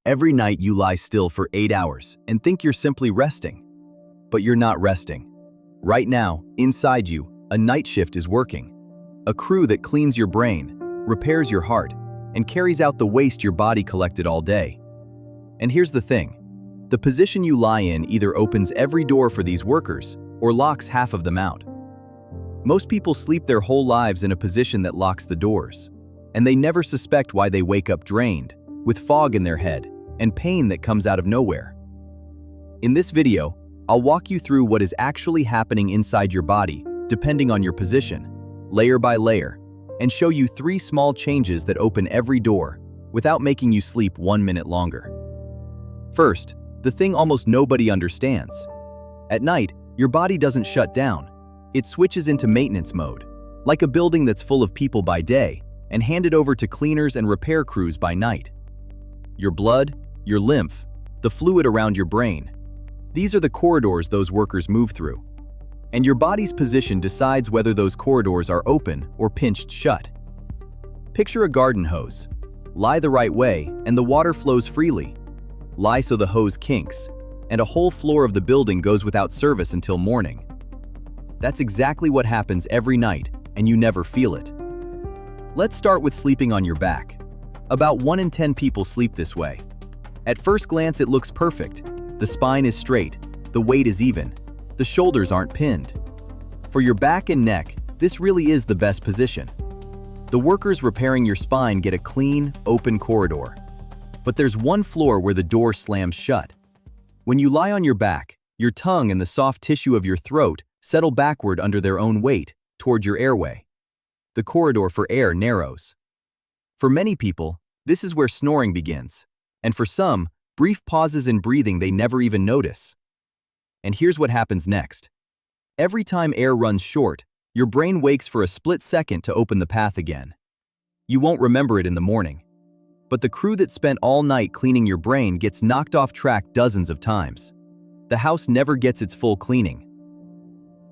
Every night you lie still for 8 hours and think you're simply resting. But you're not resting. Right now, inside you, a night shift is working. A crew that cleans your brain, repairs your heart, and carries out the waste your body collected all day. And here's the thing. The position you lie in either opens every door for these workers or locks half of them out. Most people sleep their whole lives in a position that locks the doors, and they never suspect why they wake up drained, with fog in their head and pain that comes out of nowhere. In this video, I'll walk you through what is actually happening inside your body, depending on your position, layer by layer, and show you 3 small changes that open every door without making you sleep 1 minute longer. First, the thing almost nobody understands. At night, your body doesn't shut down. It switches into maintenance mode, like a building that's full of people by day and handed over to cleaners and repair crews by night. Your blood, your lymph, the fluid around your brain. These are the corridors those workers move through. And your body's position decides whether those corridors are open or pinched shut. Picture a garden hose. Lie the right way and the water flows freely. Lie so the hose kinks, and a whole floor of the building goes without service until morning. That's exactly what happens every night, and you never feel it. Let's start with sleeping on your back. About 1 in 10 people sleep this way. At first glance, it looks perfect. The spine is straight, the weight is even, the shoulders aren't pinned. For your back and neck, this really is the best position. The workers repairing your spine get a clean, open corridor. But there's one floor where the door slams shut. When you lie on your back, your tongue and the soft tissue of your throat settle backward under their own weight toward your airway. The corridor for air narrows. For many people, this is where snoring begins, and for some, brief pauses in breathing they never even notice. And here's what happens next. Every time air runs short, your brain wakes for a split second to open the path again. You won't remember it in the morning. But the crew that spent all night cleaning your brain gets knocked off track dozens of times. The house never gets its full cleaning.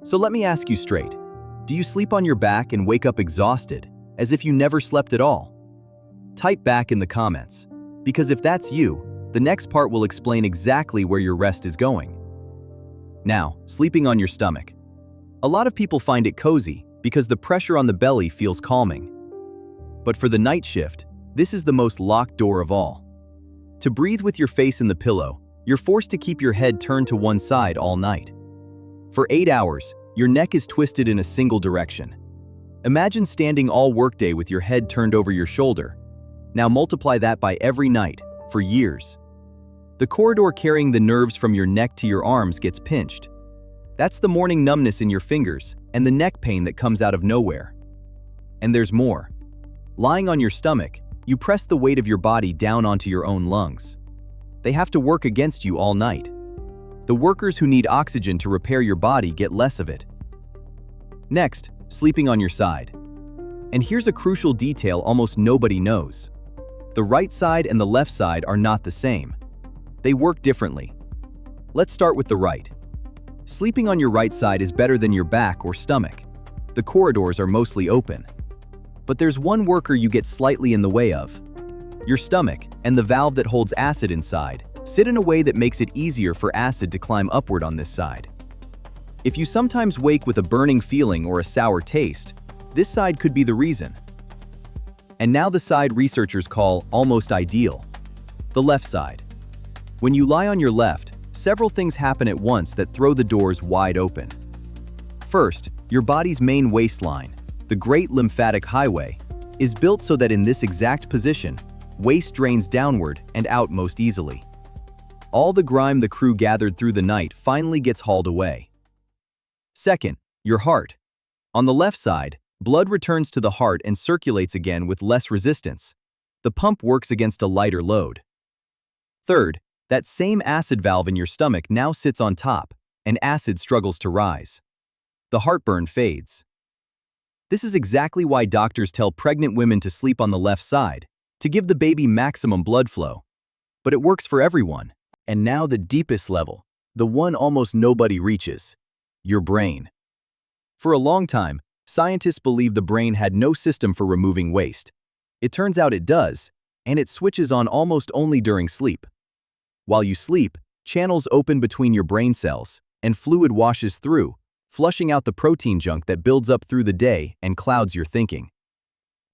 So let me ask you straight. Do you sleep on your back and wake up exhausted, as if you never slept at all? Type back in the comments, because if that's you, the next part will explain exactly where your rest is going. Now, sleeping on your stomach. A lot of people find it cozy because the pressure on the belly feels calming. But for the night shift, this is the most locked door of all. To breathe with your face in the pillow, you're forced to keep your head turned to one side all night. For 8 hours, your neck is twisted in a single direction. Imagine standing all workday with your head turned over your shoulder. Now multiply that by every night, for years. The corridor carrying the nerves from your neck to your arms gets pinched. That's the morning numbness in your fingers and the neck pain that comes out of nowhere. And there's more. Lying on your stomach, you press the weight of your body down onto your own lungs. They have to work against you all night. The workers who need oxygen to repair your body get less of it. Next, sleeping on your side. And here's a crucial detail almost nobody knows. The right side and the left side are not the same. They work differently. Let's start with the right. Sleeping on your right side is better than your back or stomach. The corridors are mostly open. But there's one worker you get slightly in the way of. Your stomach and the valve that holds acid inside sit in a way that makes it easier for acid to climb upward on this side. If you sometimes wake with a burning feeling or a sour taste, this side could be the reason. And now the side researchers call almost ideal, the left side. When you lie on your left, several things happen at once that throw the doors wide open. First, your body's main waistline, the great lymphatic highway, is built so that in this exact position, waste drains downward and out most easily. All the grime the crew gathered through the night finally gets hauled away. Second, your heart. On the left side, blood returns to the heart and circulates again with less resistance. The pump works against a lighter load. Third, that same acid valve in your stomach now sits on top, and acid struggles to rise. The heartburn fades. This is exactly why doctors tell pregnant women to sleep on the left side, to give the baby maximum blood flow. But it works for everyone. And now the deepest level, the one almost nobody reaches, your brain. For a long time, scientists believed the brain had no system for removing waste. It turns out it does, and it switches on almost only during sleep. While you sleep, channels open between your brain cells, and fluid washes through, flushing out the protein junk that builds up through the day and clouds your thinking.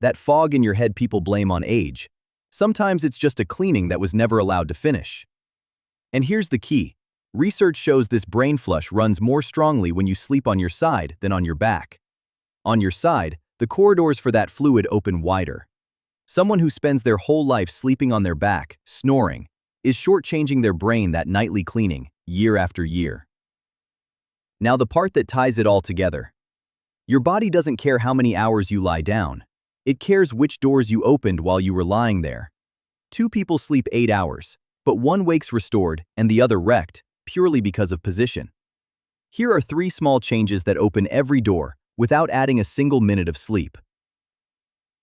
That fog in your head people blame on age. Sometimes it's just a cleaning that was never allowed to finish. And here's the key. Research shows this brain flush runs more strongly when you sleep on your side than on your back. On your side, the corridors for that fluid open wider. Someone who spends their whole life sleeping on their back, snoring, is shortchanging their brain that nightly cleaning, year after year. Now the part that ties it all together. Your body doesn't care how many hours you lie down. It cares which doors you opened while you were lying there. 2 people sleep 8 hours, but one wakes restored and the other wrecked, purely because of position. Here are 3 small changes that open every door without adding a single minute of sleep.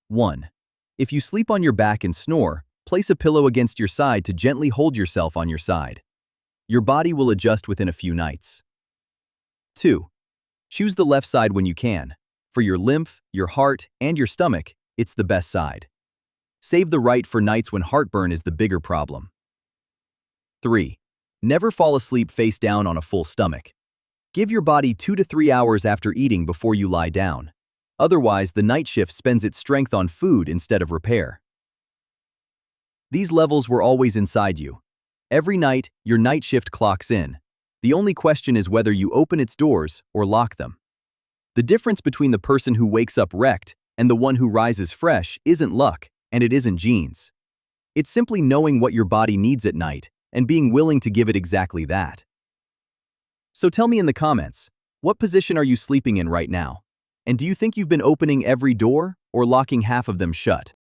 1. If you sleep on your back and snore, place a pillow against your side to gently hold yourself on your side. Your body will adjust within a few nights. 2. Choose the left side when you can. For your lymph, your heart, and your stomach, it's the best side. Save the right for nights when heartburn is the bigger problem. 3. Never fall asleep face down on a full stomach. Give your body 2 to 3 hours after eating before you lie down. Otherwise, the night shift spends its strength on food instead of repair. These levels were always inside you. Every night, your night shift clocks in. The only question is whether you open its doors or lock them. The difference between the person who wakes up wrecked and the one who rises fresh isn't luck, and it isn't genes. It's simply knowing what your body needs at night and being willing to give it exactly that. So tell me in the comments, what position are you sleeping in right now? And do you think you've been opening every door or locking half of them shut?